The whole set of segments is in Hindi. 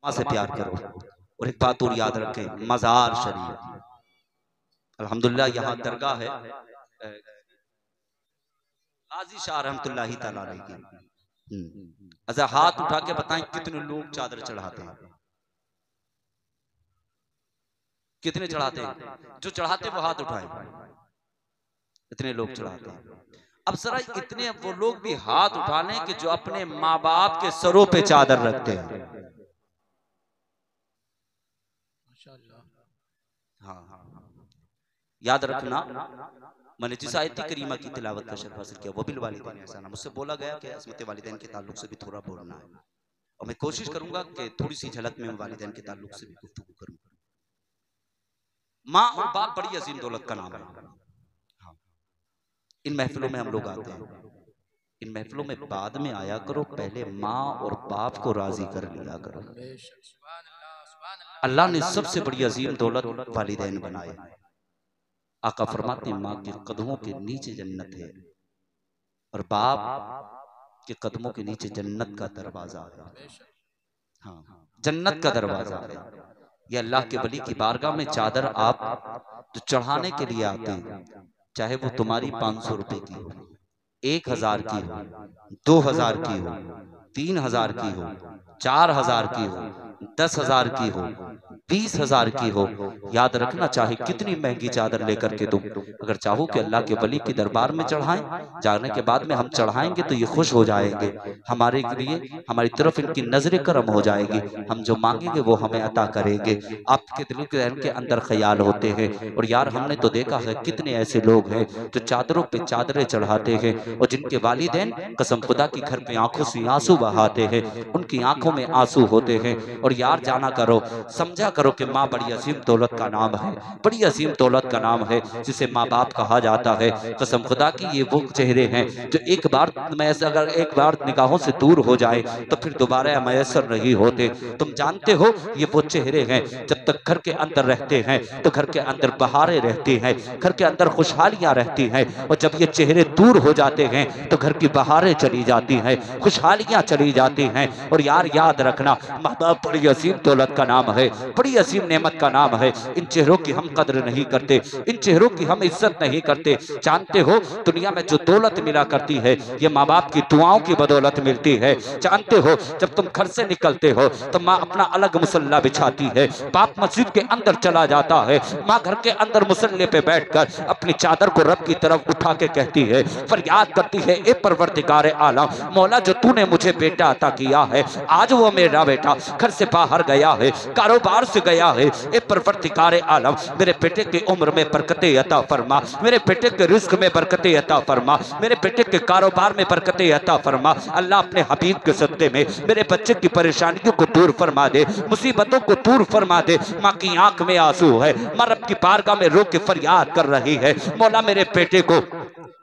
माँ से प्यार करो। और एक बात और याद रखें, मज़ार शरीफ, अल्हम्दुलिल्लाह यहाँ दरगाह है गाजी शाह रहमतुल्लाही तआला अलैह की। अच्छा, हाथ उठा के बताएं कितने लोग चादर चढ़ाते हैं? कितने चढ़ाते हैं? जो चढ़ाते वो हाथ उठाए। इतने लोग चढ़ाते हैं। अब जरा इतने वो लोग भी हाथ उठा लें कि जो अपने माँ बाप के सरों पे चादर रखते हैं। हाँ हाँ, याद रखना, मैंने जिस आयत करीमा की तिलावत का शर्फ हासिल किया वो बिल वालिदैन एहसाना, मुझसे बोला गया कि अज़मत वालिदैन के ताल्लुक से भी थोड़ा बोलना है, और मैं कोशिश करूंगा कि थोड़ी सी झलक में वालिदैन के ताल्लुक से भी गुफ्तगू करूं। माँ और बाप बड़ी अजीम दौलत का नाम है। हाँ, इन महफिलों में हम लोग आते हैं, इन महफिलों में बाद में आया करो, पहले माँ और बाप को राजी कर लिया करो। अल्लाह ने सबसे बड़ी अजीम दौलत वालिदैन बनाए। आका फरमाते माँ के कदमों के नीचे जन्नत है और बाप के कदमों के नीचे जन्नत का दरवाजा है। हाँ, जन्नत का दरवाजा है। ये अल्लाह के वली की बारगाह में चादर आप जो चढ़ाने के लिए आते हैं, चाहे वो तुम्हारी 500 रुपए की हो, 1000 की हो, 2000 की हो, 3000 की हो, 4000 की हो, 10,000 की हो, 20,000 की हो, याद रखना चाहे कितनी महंगी चादर लेकर के तुम अगर चाहो कि अल्लाह के वली के दरबार में चढ़ाएं, जाने के बाद में हम चढ़ाएंगे तो ये खुश हो जाएंगे, हमारे लिए हमारी तरफ इनकी नजर करम हो जाएगी, हम जो मांगेंगे वो हमें अता करेंगे। आपके दिल के अंदर ख्याल होते हैं। और यार हमने तो देखा है कितने ऐसे लोग हैं जो चादरों पे चादरें चढ़ाते हैं और जिनके वालिदैन कसम खुदा की घर पे आंखों से आंसू बहाते हैं, उनकी आंखों में आंसू होते हैं। और यार जाना करो, समझा करो कि माँ बड़ी अजीम दौलत का नाम है, बड़ी अजीम दौलत का नाम है जिसे माँ बाप कहा जाता है। कसम खुदा की ये वो चेहरे हैं जो एक बार अगर एक बार निगाहों से दूर हो जाए तो फिर दोबारा मैसर नहीं होते। तुम जानते हो ये वो चेहरे हैं जब तक घर के अंदर रहते हैं तो घर के अंदर बहारें रहती हैं, घर के अंदर खुशहालियां रहती हैं, और जब ये चेहरे दूर हो जाते हैं तो घर की बहारें चली जाती हैं, खुशहालियां चली जाती हैं। और यार याद रखना, माँ बाप बड़ी अजीम दौलत का नाम है, बड़ी अजीम नेमत का नाम है। इन चेहरों की हम कदर नहीं करते, इन चेहरों की हम इज्जत नहीं करते। जानते हो दुनिया में जो दौलत मिला करती है ये माँ बाप की दुआओं की बदौलत मिलती है। जानते हो जब तुम घर से निकलते हो तो माँ अपना अलग मुसल्ला बिछाती है, बाप मस्जिद के अंदर चला जाता है, माँ घर के अंदर मुसल्ले पे बैठकर अपनी चादर को रब की तरफ उठा के कहती है, फरियाद करती है, ए परवरदिगार आलम, मौला जो तूने मुझे बेटा अता किया है, आज वो मेरा बेटा घर से बाहर गया है, कारोबार से गया है, ए परवरदिगार आलम मेरे बेटे की उम्र में बरकतें अता फरमा, मेरे बेटे के रिस्क में बरकतें अता फरमा, मेरे बेटे के कारोबार में बरकतें अता फरमा। अल्लाह अपने हबीब के सदक़े में मेरे बच्चे की परेशानियों को दूर फरमा दे, मुसीबतों को दूर फरमा दे। माँ की आंख में आंसू है, माँ रब की बारगाह में रो के फरियाद कर रही है, मौला मेरे बेटे को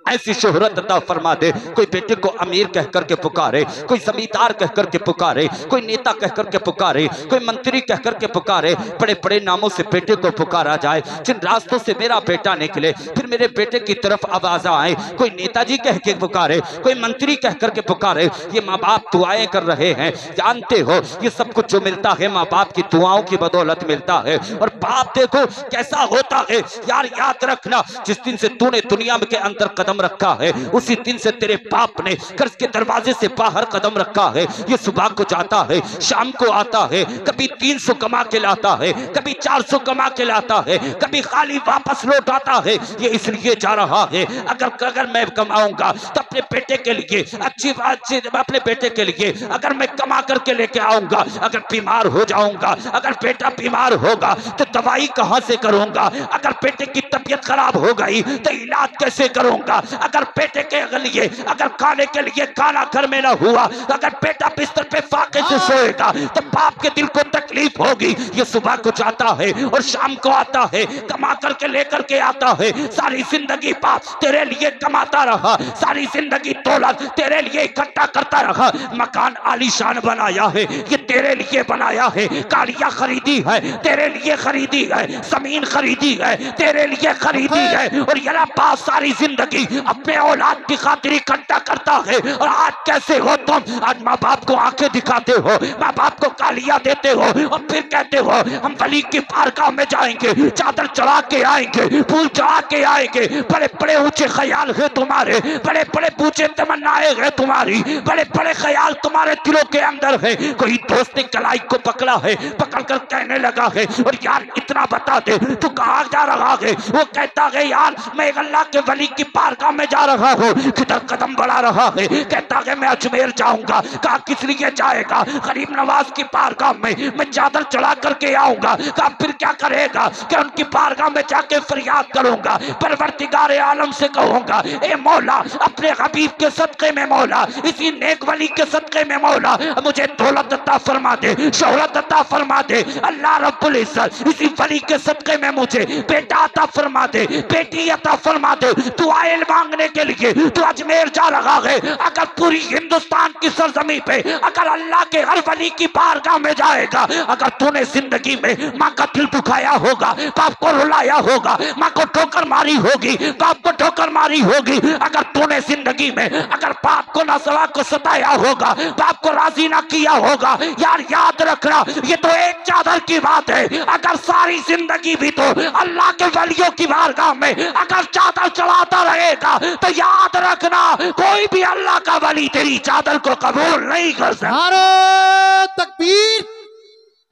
ऐसी शोहरत अता फरमा दे। कोई बेटे को अमीर कह करके पुकारे, कोई जमींदार कह करके पुकारे, कोई नेता कह करके पुकारे, कोई मंत्री कह करके पुकारे, बड़े बड़े नामों से बेटे को पुकारा जाए। जिन रास्तों से मेरा बेटा निकले फिर मेरे बेटे की तरफ आवाज आए, कोई नेताजी कह के पुकारे, कोई मंत्री कह करके पुकारे। ये माँ बाप दुआएं कर रहे हैं। जानते हो ये सब कुछ जो मिलता है माँ बाप की दुआओं की बदौलत मिलता है। और बाप देखो कैसा होता है यार, याद रखना, जिस दिन से तूने दुनिया के अंदर कदम रखा है उसी दिन से तेरे बाप ने कर्ज के दरवाजे से बाहर कदम रखा है। ये सुबह को जाता है, शाम को आता है, कभी 300 कमा के लाता है, कभी 400 कमा के लाता है, कभी खाली वापस लौट आता है। ये इसलिए जा रहा है अगर मैं कमाऊंगा तो अपने बेटे के लिए अच्छी बात, अपने बेटे के लिए अगर मैं कमा करके लेके आऊंगा, अगर बीमार हो जाऊंगा, अगर बेटा बीमार होगा तो दवाई कहां से करूंगा, अगर बेटे की तबीयत खराब हो गई तो इलाज कैसे करूंगा, अगर बेटे के लिए अगर खाने के लिए खाना घर में ना हुआ, अगर बेटा बिस्तर पे फाके से सोएगा तो बाप के दिल को तकलीफ होगी। ये सुबह को जाता है और शाम को आता है, कमा करके लेकर के आता है। सारी जिंदगी बाप तेरे लिए कमाता रहा, सारी जिंदगी दौलत तेरे लिए इकट्ठा करता रहा। मकान आलीशान बनाया है ये तेरे लिए बनाया है, गाड़ियां खरीदी है तेरे लिए खरीदी है, जमीन खरीदी है तेरे लिए खरीदी है। और ये बाप सारी जिंदगी अपने औलाद की खातिर इकट्ठा करता है। और आज कैसे हो तुम? आज माँ बाप को आंखें दिखाते हो, माँ बाप को गालियां देते हो और फिर कहते हो हम वली की बारगाह में जाएंगे, चादर चढ़ा के आएंगे, फूल चढ़ा के आएंगे। बड़े बड़े ऊंचे ख्याल है तुम्हारे, बड़े बड़े ऊंचे तमन्नाएं है तुम्हारी, बड़े बड़े ख्याल तुम्हारे दिलों के अंदर है। कोई दोस्त ने कलाई को पकड़ा है, पकड़ कर कहने लगा है और यार इतना बता दे तू कहाँ जा रहा है? वो कहता है यार मैं अल्लाह के वली की बारगाह में जा रहा हूँ। किधर कदम बढ़ा रहा है? कहता है मैं अजमेर जाऊंगा। कहा किस लिए जाएगा? गरीब नवाज की बारगाह में मैं चादर चढ़ा करके आऊंगा। कहा फिर क्या करेगा? कि उनकी बारगाह में जाके फरियाद करूंगा, परवरदिगार आलम से कहूंगा ए मौला अपने हबीब के सदके में मौला, इसी नेक वली के सदके में मौला मुझे दौलत अता फरमा दे, शोहरत अता फरमा दे। अल्लाह रब्बुल इज्जत इसी वली के सदके में मुझे बेटा अता फरमा दे, बेटी अता फरमा दे। दुआएं मांगने के लिए तू अजमेर जा रहा है। अगर पूरी हिंदुस्तान की सरजमी पे अगर अल्लाह के हर वली की बारगाह में जाएगा, अगर तूने जिंदगी में माँ का दिल दुखाया होगा, बाप को रुलाया होगा, माँ को ठोकर मारी होगी, बाप को ठोकर मारी होगी, अगर तूने जिंदगी में अगर बाप को नसवा को सताया होगा, बाप को राजी ना किया होगा, यार याद रखना ये तो एक चादर की बात है। अगर सारी जिंदगी भी तो अल्लाह के वलियों की बारगाह में अगर चादर चढ़ाता रहेगा तो याद रखना कोई भी अल्लाह का वली तेरी चादर को कबूल नहीं कर सकता। नारे तकबीर,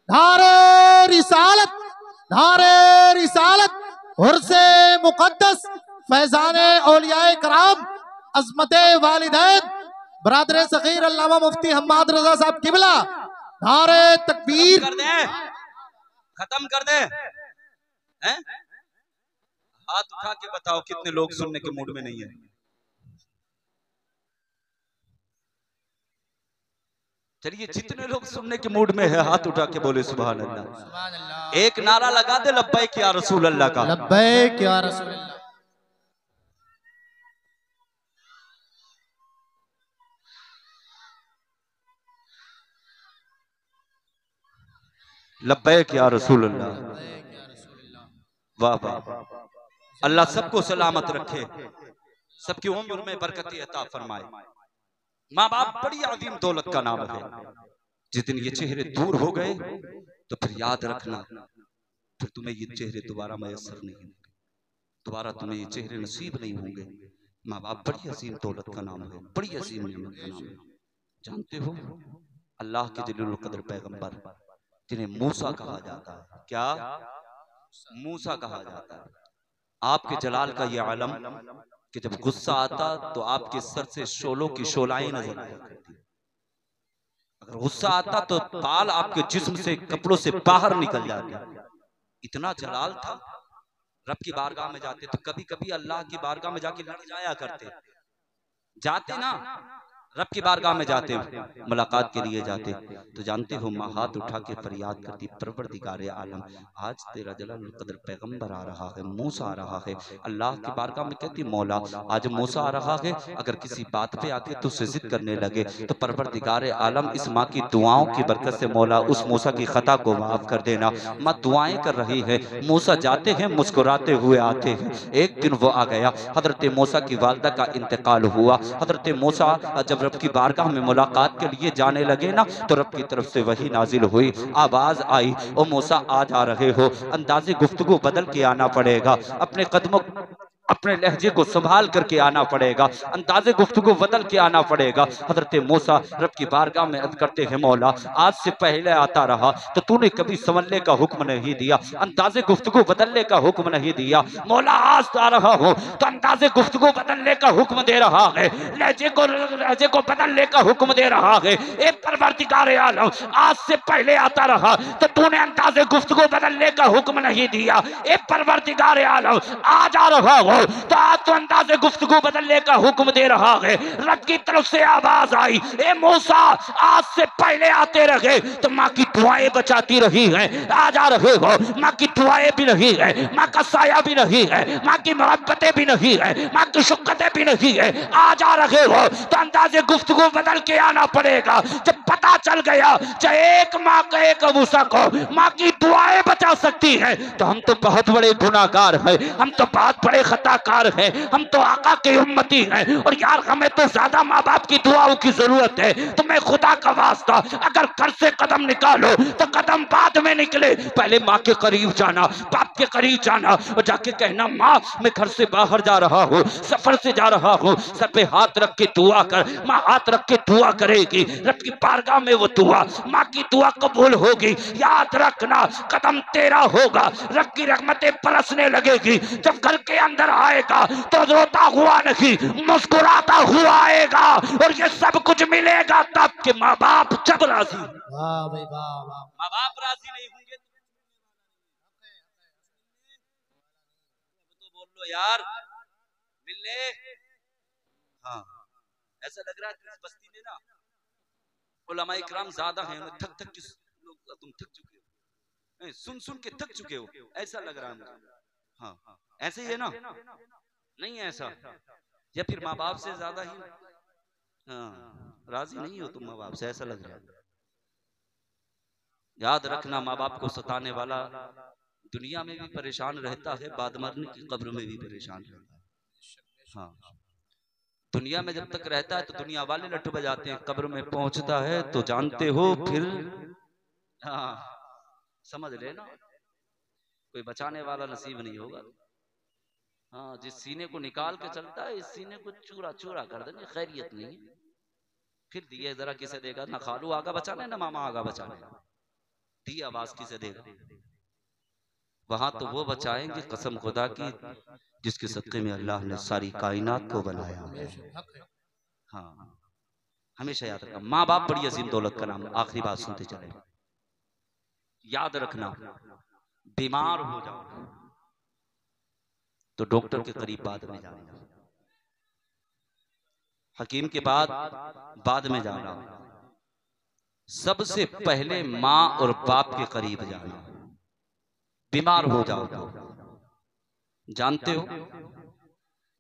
नारे रिसालत, नारे रिसालत, उर्से मुकद्दस, फैजाने औलियाए कराम, अज़मते वालिदैन, बरादरे सगीर अल्लामा मुफ्ती हम्माद रजा साहब किबला। नारे तकबीर। खत्म कर दे। हैं? हाथ उठा के बताओ कितने लोग सुनने के मूड में नहीं है? चलिए जितने लोग सुनने के मूड में है हाथ उठा के बोले सुभान अल्लाह। एक नारा लगा दे लब्बैक या रसूल अल्लाह का। लब्बैक या रसूल अल्लाह। लब्बैक या रसूल अल्लाह। वाह वाह, अल्लाह सबको सलामत रखे, सबकी उम्र में बरकत अता फरमाए। माँ बाप बड़ी अजीम दौलत का नाम है। जिस दिन ये चेहरे दूर हो गए तो फिर याद रखना फिर तुम्हें ये चेहरे दोबारा मैसर नहीं होंगे, दोबारा तुम्हें ये चेहरे नसीब नहीं होंगे। माँ बाप बड़ी अजीम दौलत का नाम है, बड़ी अजीम नेमत का नाम है। जानते हो अल्लाह के जलीलुल कद्र पैगंबर जिन्हें मूसा कहा जाता है, क्या मूसा कहा जाता है, आपके जलाल का ये आलम कि जब गुस्सा आता तो आपके सर से शोलों की शोलाएं नजर आया करती। अगर गुस्सा आता तो बाल आपके जिस्म से कपड़ों से बाहर निकल जाते। इतना जलाल था। रब की बारगाह में जाते तो कभी कभी अल्लाह की बारगाह में जाके लड़ जाया करते। जाते ना रब की बारगाह में जाते मुलाकात के लिए जाते तो जानते हो माँ हाथ उठा के फरियाद करती परवरदिगारे आलम आज तेरा जलालुल कद्र पैगंबर आ रहा है, मूसा आ रहा है। अल्लाह की बारगाह में कहती मौला आज मूसा आ रहा है, अगर किसी बात पे आके तुझसे जिद करने लगे तो परवरदिगारे आलम इस माँ की दुआओं की बरकत से मौला उस मूसा की खता को माफ कर देना। माँ दुआएं कर रही है, मूसा जाते हैं मुस्कुराते हुए आते हैं। एक दिन वो आ गया, हजरत मूसा की वालदा का इंतकाल हुआ। हजरत मूसा जब रब की बारगाह में मुलाकात के लिए जाने लगे ना तो रब की तरफ से वही नाजिल हुई, आवाज आई ओ मूसा आ जा रहे हो, अंदाज़े गुफ्तगू बदल के आना पड़ेगा, अपने कदमों अपने लहजे को संभाल करके आना पड़ेगा, अंदाजे गुफ्तगू बदल के आना पड़ेगा। हजरत मूसा रब की बारगाह में अर्ज करते हैं मौला आज से पहले आता रहा तो तूने कभी संभलने का हुक्म नहीं दिया, अंदाजे गुफ्तगू बदलने का हुक्म नहीं दिया। मौला आज आ रहा हूँ तो अंदाजे गुफ्तगू बदलने का हुक्म दे रहा है, लहजे को बदलने का हुक्म दे रहा है। एक परवरदिगार आलम आज से पहले आता रहा तो तूने अंदाजे गुफ्तगू बदलने का हुक्म नहीं दिया। एक परवरदिगार आलम आज आ रहा हूँ तो आज तो अंदाजे गुफ्तगू बदलने का हुक्म दे रहा है। रब की तरफ से आवाज आई ए मूसा आज से पहले आते रहे तो माँ की दुआएं बचाती रही हैं, आज आ रहे हो माँ की दुआएं भी नहीं है, माँ का साया भी नहीं है, माँ की मोहब्बतें भी नहीं है, माँ की शुक्कतें भी नहीं है। आज आ रहे हो तो अंदाजे गुफ्तगू बदल के आना पड़ेगा। जब पता चल गया चाहे एक माँ का एक मूसा को माँ की दुआएं बचा सकती है तो हम तो बहुत बड़े गुनाहगार हैं, हम तो बहुत बड़े अताकार है, हम तो आका के उम्मती हैं। और यार हमें तो ज्यादा माँ बाप की दुआओं की जरूरत है। तो मैं खुदा का वास्ता, अगर घर से कदम निकालो तो कदम बाद में निकले, पहले माँ के करीब जाना, बाप के करीब जाना और जाके कहना माँ मैं घर से बाहर जा रहा हूँ, सफर से जा रहा हूँ, सर पे हाथ रख के दुआ कर। माँ हाथ रख के दुआ करेगी, रब की बारगाह में वो दुआ, माँ की दुआ कबूल होगी। याद रखना कदम तेरा होगा, रब की रहमतें बरसने लगेगी। जब घर के अंदर आएगा तो रोता हुआ नहीं, मुस्कुराता हुआ आएगा। और ये सब कुछ मिलेगा तब कि माँ बाप जब राजी। वाह भाई वाह वाह। माँ बाप राजी नहीं होंगे तो बोल लो यार मिलने। हाँ ऐसा लग रहा है कि इस बस्ती में ना उलमाए किराम ज्यादा हैं, थक थक के लोग तुम थक चुके हो, सुन सुन के थक चुके हो, ऐसा लग रहा है मुझे। हाँ ऐसे ही है ना, नहीं ऐसा, या फिर माँ बाप से ज्यादा ही राजी नहीं हो तुम माँ बाप से, ऐसा लग रहा है। याद रखना माँ बाप को सताने वाला दुनिया में भी परेशान रहता है, बाद मरने की कब्र में भी परेशान रहता है। हाँ दुनिया में जब तक रहता है तो दुनिया वाले लट्ठू बजाते हैं, कब्र में पहुंचता है तो जानते हो फिर हाँ समझ लेना कोई बचाने वाला नसीब नहीं होगा। हाँ जिस सीने को निकाल के चलता है इस सीने को चूरा चूरा कर देंगे, खैरियत नहीं है। फिर दिए जरा किसे देगा, ना खालू आगा बचाने ना मामा आगा बचाने, दी आवाज किसे देगा। वहां तो वो बचाएंगे कसम खुदा की जिसके सदके में अल्लाह ने सारी कायनात को बनाया है। हाँ हमेशा याद रखना माँ बाप बड़ी अजीम दौलत का नाम। आखिरी बात सुनते चले, याद रखना बीमार हो जाओ तो डॉक्टर के करीब बाद में जाना, हकीम के बाद में जाना, सबसे पहले माँ और बाप के करीब जाना। बीमार हो जाओ तो जानते हो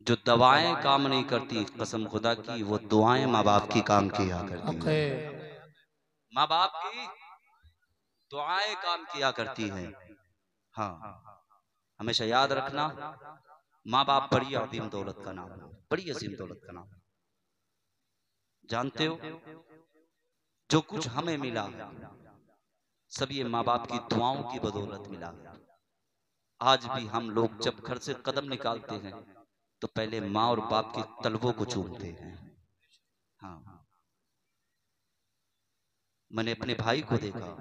जो दवाएं काम नहीं करती कसम खुदा की वो दुआएं माँ बाप की काम किया करती हैं। माँ बाप की दुआएं काम किया करती हैं। हाँ हमेशा याद रखना माँ बाप बड़ी अजीम दौलत का नाम है, बड़ी अजीम दौलत का नाम। जानते हो जो कुछ हमें मिला सब ये माँ बाप की दुआओं की बदौलत मिला। आज भी हम लोग जब घर से कदम निकालते हैं तो पहले माँ और बाप के तलवों को चूमते हैं। हाँ मैंने अपने भाई को देखा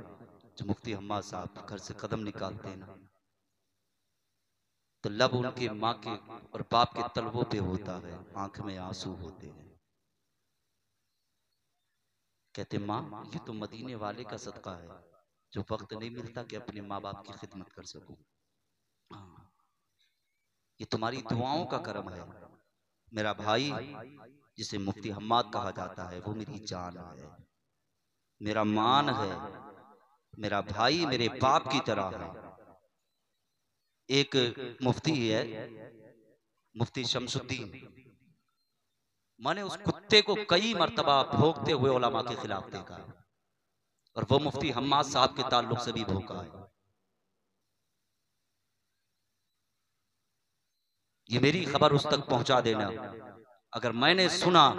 जो मुफ्ती हम्माद साहब घर से कदम निकालते हैं ना तो लब उनके माँ के और बाप के तलवों पे होता है, आंख में आंसू होते हैं। कहते माँ ये तो मदीने वाले का सदका है जो वक्त नहीं मिलता कि अपने माँ बाप की खिदमत कर सकूं। ये तुम्हारी दुआओं का करम है। मेरा भाई जिसे मुफ्ती हम्माद कहा जाता है वो मेरी जान है, मेरा मान है, मेरा भाई मेरे बाप की तरह है। एक मुफ्ती है मुफ्ती शमसुद्दीन, मैंने उस कुत्ते को कई मर्तबा भोंकते हुए उलमा के खिलाफ देखा और वो मुफ्ती हम्माद साहब के ताल्लुक से भी भोंका है। ये मेरी खबर उस तक पहुंचा देना, अगर मैंने सुना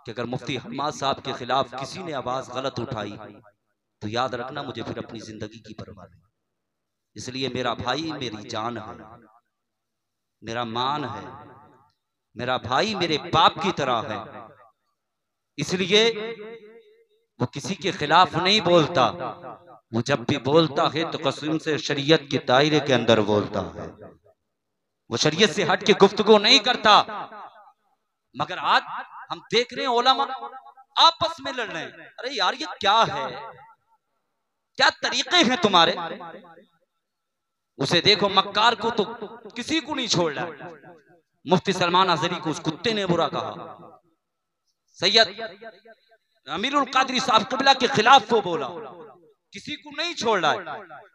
कि अगर मुफ्ती हम्माद साहब के खिलाफ किसी ने आवाज गलत उठाई तो याद रखना मुझे फिर अपनी जिंदगी की परवाह नहीं। इसलिए मेरा भाई मेरी जान है, मेरा मान है, मेरा भाई मेरे बाप की तरह है। इसलिए वो किसी के खिलाफ नहीं बोलता, वो जब भी बोलता है तो कसम से शरीयत के दायरे के अंदर बोलता है, वो शरीयत से हट के गुफ्तगू नहीं करता। मगर आज हम देख रहे हैं उलमा आपस में लड़ रहे हैं। अरे यार ये क्या है, क्या तरीके हैं तुम्हारे। उसे देखो मक्कार को तो किसी को नहीं छोड़ रहा, मुफ्ती सलमान अजहरी को उस कुत्ते ने बुरा कहा, सैयद अमीरुल कादरी साहब क़िबला के खिलाफ वो बोला, किसी को नहीं छोड़ रहा है।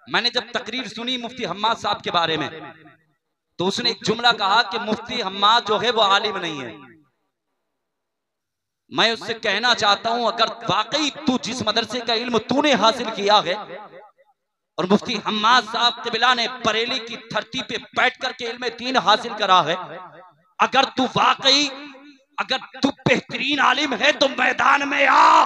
मैंने जब तकरीर सुनी मुफ्ती हम्माद साहब के बारे में तो उसने एक जुमला कहा कि मुफ्ती हम्माद जो है वो आलिम नहीं है। मैं उससे कहना चाहता हूं अगर वाकई तू जिस मदरसे का इल्म तूने हासिल किया है और मुफ्ती हम्माद साहब क़िबला ने बरेली की धरती पे बैठ करके इल्म दीन हासिल करा है। अगर तू वाकई अगर तू बेहतरीन आलिम है तो मैदान में आ,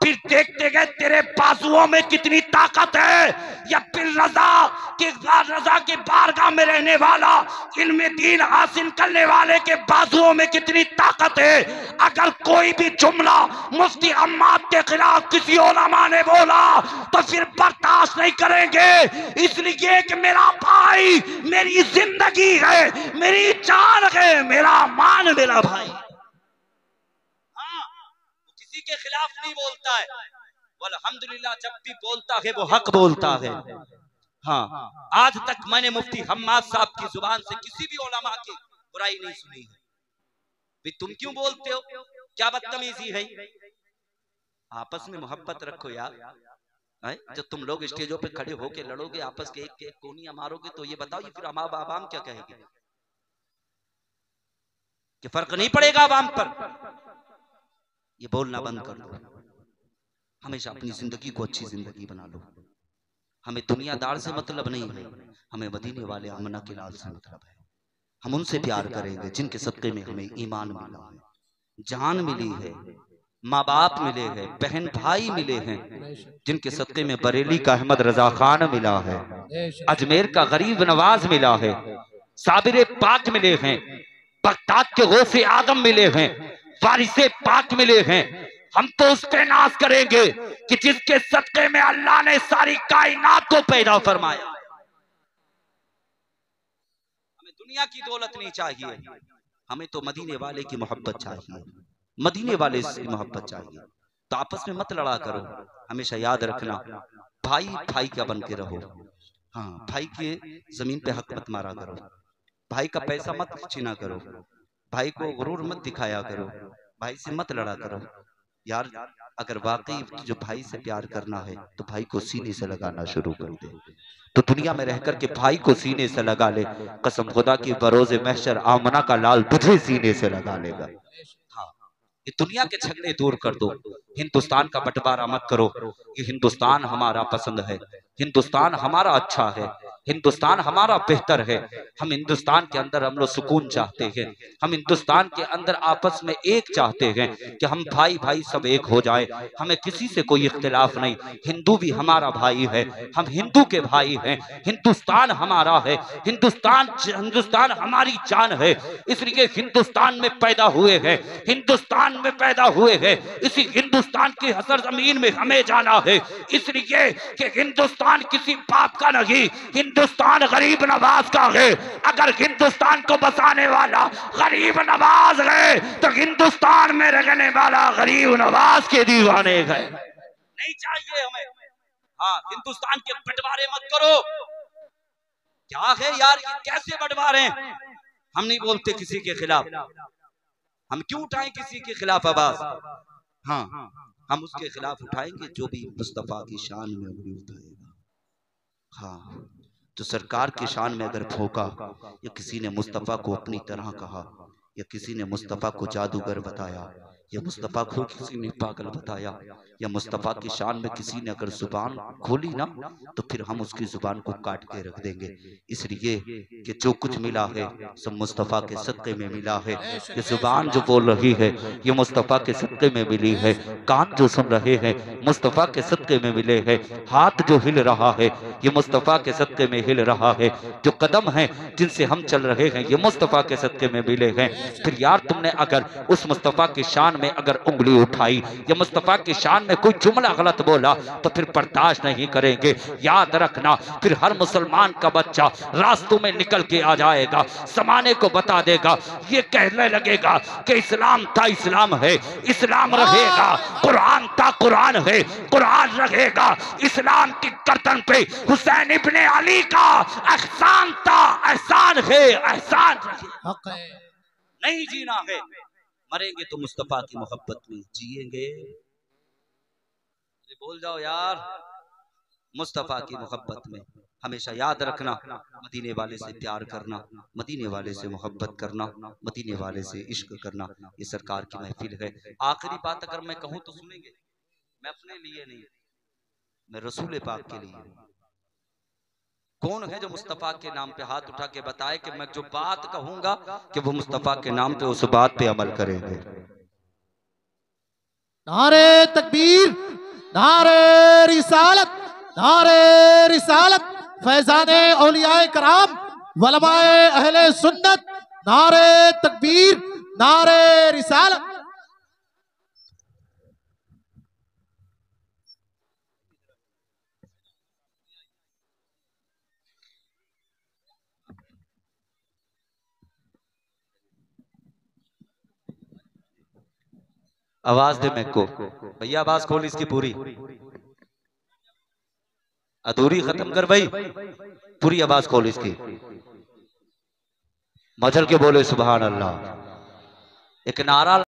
फिर देखते गए तेरे बाजुओं में कितनी ताकत है, या फिर रजा के बारगाह में रहने वाला इल्म दीन हासिल करने वाले के बाजुओं में कितनी ताकत है। अगर कोई भी जुमला मुफ्ती हम्माद के खिलाफ किसी उलमा ने बोला तो फिर बर्दाश्त नहीं करेंगे, इसलिए कि मेरा भाई मेरी जिंदगी है, मेरी जान है, मेरा मान मेरा भाई। के खिलाफ नहीं बोलता है, अल्हम्दुलिल्लाह जब भी बोलता है वो हक बोलता है। हाँ, आज तक मैंने मुफ्ती हम्माद साहब की जुबान से किसी भी उलमा की बुराई नहीं सुनी है। भी तुम क्यों बोलते हो, क्या बदतमीजी है। आपस में मोहब्बत रखो यार। जब तुम लोग स्टेजों पे खड़े होके लड़ोगे, आपस के एक कोनियां मारोगे, तो ये बताओ ये फिर आवाम क्या कहेगी, कि फर्क नहीं पड़ेगा आवाम पर। ये बोलना बंद कर दो, हमेशा अपनी जिंदगी को अच्छी जिंदगी बना लो। हमें दुनियादार से मतलब नहीं है, हमें मदीने वाले आमना के लाल से मतलब है। हम उनसे प्यार करेंगे जिनके सदक़े में हमें ईमान मिला है, जान मिली है, माँ बाप मिले हैं, बहन भाई मिले हैं, जिनके सदक़े में बरेली का अहमद रजा खान मिला है, अजमेर का गरीब नवाज मिला है, साबिर पाक मिले हैं, बगदाद के गौसे आदम मिले हैं, वारिसे पाक मिले हैं। हम तो उस पे नाज करेंगे कि जिसके सदक़े में अल्लाह ने सारी कायनात को पैदा फरमाया। हमें दुनिया की दौलत नहीं चाहिए, हमें तो मदीने वाले की मोहब्बत चाहिए, मदीने वाले की मोहब्बत चाहिए। तो आपस में मत लड़ा करो, हमेशा याद रखना भाई भाई क्या बन के रहो। हाँ, भाई के जमीन पे हक मत मारा करो, भाई का पैसा मत छीना करो, भाई को गुरूर मत दिखाया करो, भाई से मत लड़ा करो यार। अगर वाकई जो भाई से प्यार करना है तो भाई को सीने से लगाना शुरू कर दे, तो दुनिया में रह कर के भाई को सीने से लगा ले, कसम खुदा की बरोज़े महशर आमना का लाल तुझे सीने से लगा लेगा। हाँ, ये दुनिया के झगड़े दूर कर दो, हिंदुस्तान का बंटवारा मत करो। ये हिंदुस्तान हमारा पसंद है, हिंदुस्तान हमारा अच्छा है, हिंदुस्तान हमारा बेहतर है। हम हिंदुस्तान के अंदर हम लोग सुकून चाहते हैं, हम हिंदुस्तान के अंदर आपस में एक चाहते हैं कि हम भाई भाई सब एक हो जाए, हमें किसी से कोई इख्तिलाफ नहीं। हिंदू भी हमारा भाई है, हम हिंदू के भाई हैं, हिंदुस्तान हमारा है, हिंदुस्तान हमारी जान है, इसलिए हिंदुस्तान में पैदा हुए हैं, हिंदुस्तान में पैदा हुए हैं, इसी हिंदुस्तान की हसर जमीन में हमें जाना है। इसलिए कि हिंदुस्तान किसी बाप का नहीं, हिंदुस्तान गरीब नवाज का है। अगर हिंदुस्तान को बसाने वाला गरीब नवाज है तो हिंदुस्तान में रहने वाला गरीब नवाज के दीवाने है। नहीं चाहिए हमें। हाँ, हिंदुस्तान के बंटवारे मत करो। क्या है यार, ये कैसे बंटवारे हैं? हम नहीं बोलते किसी के खिलाफ, हम क्यों उठाएं किसी के खिलाफ आवाज। हाँ, हम उसके खिलाफ उठाएंगे जो भी मुस्तफा की शान में उंगली उठाएगा। हाँ, तो सरकार की शान में अगर भोंका, या किसी ने मुस्तफ़ा को अपनी तरह कहा, या किसी ने मुस्तफ़ा को जादूगर बताया, या मुस्तफ़ा को किसी ने पागल बताया, या मुस्तफ़ा की शान में किसी ने अगर जुबान खोली ना, तो फिर हम उसकी जुबान को काट के रख देंगे। इसलिए कि जो कुछ मिला है सब मुस्तफ़ा के सदक़े में मिला है। ये जुबान जो बोल रही है ये मुस्तफ़ा के सदक़े में मिली है, कान जो सुन रहे हैं मुस्तफ़ा के सदक़े में मिले हैं, हाथ जो हिल रहा है ये मुस्तफ़ा के सदक़े में हिल रहा है, जो कदम है जिनसे हम चल रहे हैं ये मुस्तफ़ा के सदक़े में मिले हैं। फिर यार तुमने अगर उस मुस्तफ़ा की शान में अगर उंगली उठाई या मुस्तफ़ा की शान में कोई जुमला गलत बोला तो फिर बर्दाश्त नहीं करेंगे। याद रखना, फिर हर मुसलमान का बच्चा रास्तों में निकल के आ जाएगा, ज़माने को बता देगा, ये कहने लगेगा कि इस्लाम था इस्लाम है, इस्लाम रहेगा, कुरान था कुरान है, कुरान रहेगा। इस्लाम की गर्दन पे हुसैन इब्ने अली का एहसान था, एहसान है, एहसान नहीं जीना है। मरेंगे तो मुस्तफा की मोहब्बत में जिएंगे। बोल जाओ यार, मुस्तफा की मोहब्बत में। हमेशा याद रखना, मदीने वाले से प्यार करना, मदीने वाले से मोहब्बत करना, मदीने वाले से इश्क करना, ये सरकार की महफिल है। आखिरी बात अगर मैं कहूँ तो सुनेंगे, मैं अपने लिए नहीं, मैं रसूल पाक के लिए। कौन है जो मुस्तफा के नाम पे हाथ उठा के बताए कि मैं जो बात कहूंगा कि वो मुस्तफा के नाम पे उस बात पे अमल करेंगे। नारे तकबीर, नारे रिसालत, नारे रिसालत, फैजाने औलियाए कराम, वलमाए अहले सुन्नत, नारे तकबीर, नारे रिसालत। आवाज दे मैं को भैया, आवाज खोल इसकी पूरी, अधूरी खत्म कर भाई, पूरी आवाज खोल इसकी, मचल के बोले सुभान अल्लाह। एक नारा